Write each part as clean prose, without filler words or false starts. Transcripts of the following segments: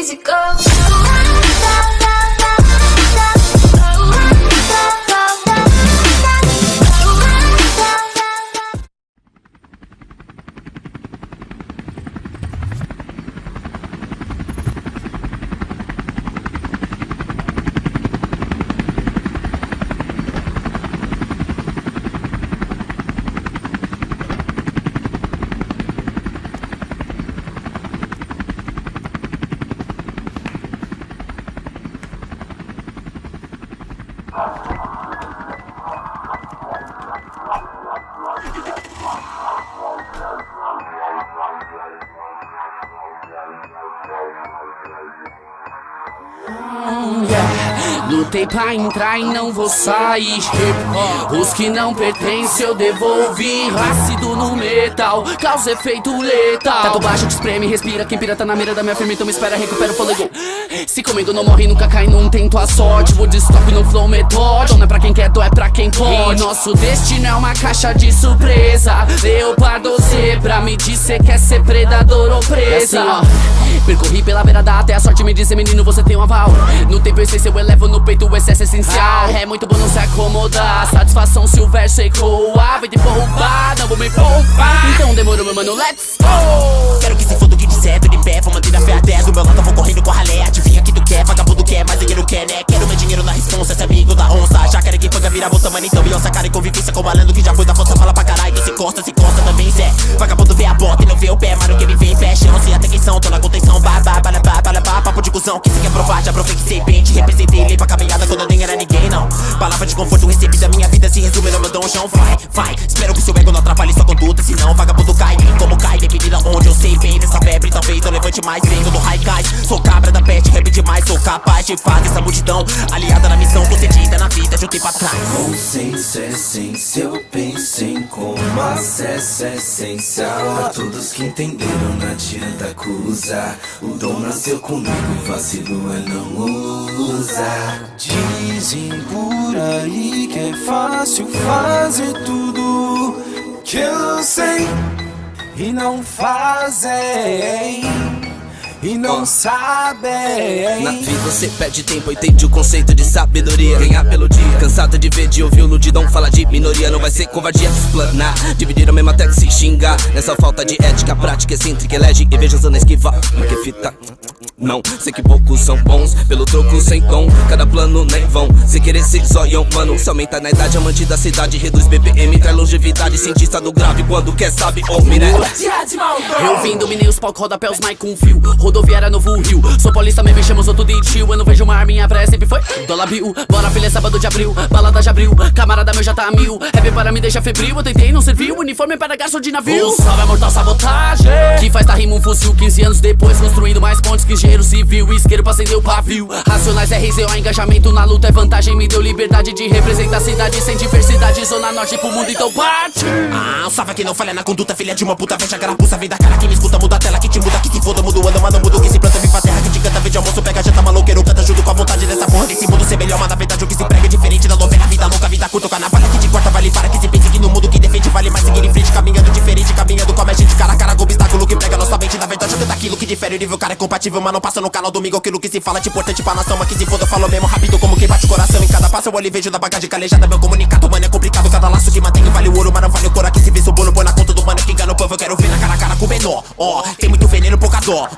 easy go. Lutei pra entrar e não vou sair. Os que não pertencem eu devolvi. Ácido no metal, causa efeito letal. Teto baixo que espreme, respira. Quem pira tá na mira da minha firma, então me espera, recupera o fôlego. Se comigo não morre, nunca cai, não tento a sorte. Vou de stop no flow metódico. Não é pra quem quer, é pra quem pode. E nosso destino é uma caixa de surpresa. Leopardo ou zebra, me diz cê quer ser predador ou presa. É assim, ó, percorri pela beira da até a sorte me dizer, menino, você tem um aval. No tempo essência eu elevo no peito o excesso essencial. É muito bom não se acomodar, satisfação se o verso ecoar. Vem te poupar, não vou me poupar. Então demorou, meu mano, let's go. Quero que se foda o que disser, tô de pé, vou manter a fé até. Do meu lado eu vou correndo com a ralé. Adivinha que tu quer, vagabundo quer, mas dinheiro quer, né? Quero meu dinheiro na responsa, esse amigo da onça. Já quero que panga vira bolsa, mano, então Beyoncé, cara, em convivência com o malandro que já foi da força, fala pra caralho. Que se costa também, Zé. Vagabundo vê a bota e não vê o pé, mano, que me vem pé, chão, sem atenção, tô na contenção, papo de cuzão, que se quer provar, já provei que sei bem. Te representei, lei pra caminhada quando eu nem era ninguém, não. Palavra de conforto recebi da minha vida, se resume no meu donjão. Vai, espero que seu ego não atrapalhe sua conduta, senão vagabundo cai. Como cai, dependendo onde eu sei bem dessa febre, talvez eu levante mais, venho do high cai. Sou cabra da pet, rap demais, sou capaz de fazer essa multidão aliada na missão concedida na vida de um tempo atrás. Consciência, essência, eu pensei como acesso é essencial. A todos que entenderam, não adianta acusar. O dom nasceu comigo, vacilo é não usar. Dizem por aí que é fácil fazer tudo que eu sei e não fazem. E não sabem. Na vida você perde tempo, entende o conceito de sabedoria. Ganhar pelo dia, cansado de ver, de ouvir o nudidão fala de minoria. Não vai ser covardia explanar, dividir a mesma até se xingar. Nessa falta de ética, prática excêntrica, elege e veja usando esquivar. Mas que fita, não, sei que poucos são bons, pelo troco sem tom, cada plano nem vão. Se querer ser zoião, mano, se aumenta na idade, amante da cidade, reduz BPM, traz longevidade, cientista do grave, quando quer sabe, homem, né? Eu vim, dominei os palcos, rodapé, os mic com fio. Rodoviária Novo Rio, sou paulista, me chamo outro de tio. Eu não vejo uma arma, minha praia sempre foi Dólar Bill, bora filha, é sábado de abril. Balada já abriu, camarada meu já tá a mil. Rap para me deixar febril, eu tentei, não serviu. Uniforme para gasto de navio. O salve é mortal sabotagem, que faz tá rima um fuzil. 15 anos depois, construindo mais pontes que engenheiro civil. Isqueiro pra acender o pavio. Racionais RZO, engajamento na luta é vantagem. Me deu liberdade de representar a cidade sem diversidade. Zona norte pro mundo, então parte. Um salve que não falha na conduta, filha de uma puta, fecha a carapuça, vem da cara que me escuta, muda a tela, que te muda, que se foda, muda o ano, mano, muda o que se planta, vem pra terra, que te canta, vem de almoço, pega, já tá maloqueiro, canta junto com a vontade dessa porra, desse mundo ser melhor, mas na verdade o que se prega é diferente da novela, vida louca, vida curta, o carnaval que te corta, vale para, que se pense que no mundo que defende, vale mais seguir em frente, caminhando diferente, caminhando com a gente, cara a cara, com obstáculo que prega nossa mente, na verdade é daquilo que difere, o nível cara é compatível, mas não passa no canal domingo, aquilo que se fala é importante pra nação, mas que se foda, eu falo mesmo rápido, como quem bate o coração, em cada passo eu olho e vejo da bagagem calejada, meu comunicado, mano, é complicado, cada laço que mantém vale o ouro, mas não vale o cor, aqui se vê o bolo, põe na conta do mano, que engana o povo, eu quero ver na cara a cara com o menor, tem muito veneno, pouca dó,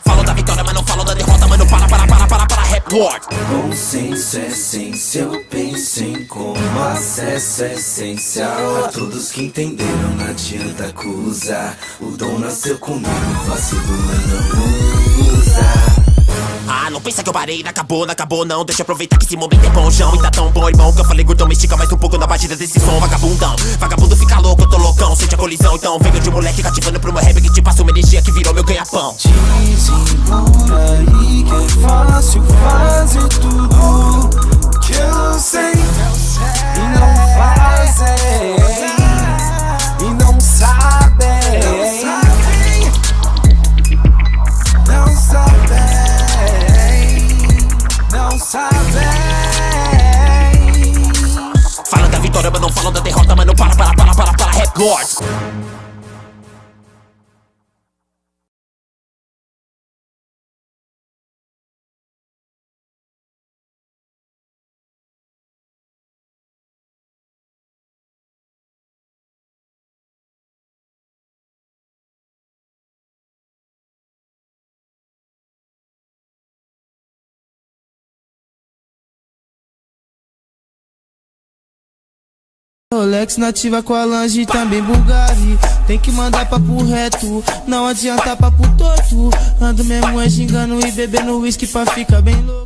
falam da vitória, mas não falam da derrota, mano, para, rap word. Consciência, essência, eu pensei como acesso é essencial. A todos que entenderam, não adianta acusar. O dom nasceu comigo, vacilo é não usar. Não pensa que eu parei, não acabou não. Deixa eu aproveitar que esse momento é bom, João. E tá tão bom, irmão, que eu falei gordão, me estica mais um pouco na batida desse som, vagabundão. Vagabundo fica louco, eu tô loucão, sente a colisão. Então venho de moleque cativando pro meu rap, que te passa uma energia que virou meu ganha-pão. Dizem por aí que é fácil fazer tudo que eu sei e não fazem, e não sabem, não sabem. Falam da vitória, mas não falam da derrota, mano, para, rap lords. Rolex nativa com a Lange também Bulgari. Tem que mandar papo reto, não adianta papo torto. Ando mesmo é gingando e bebendo whisky pra ficar bem louco.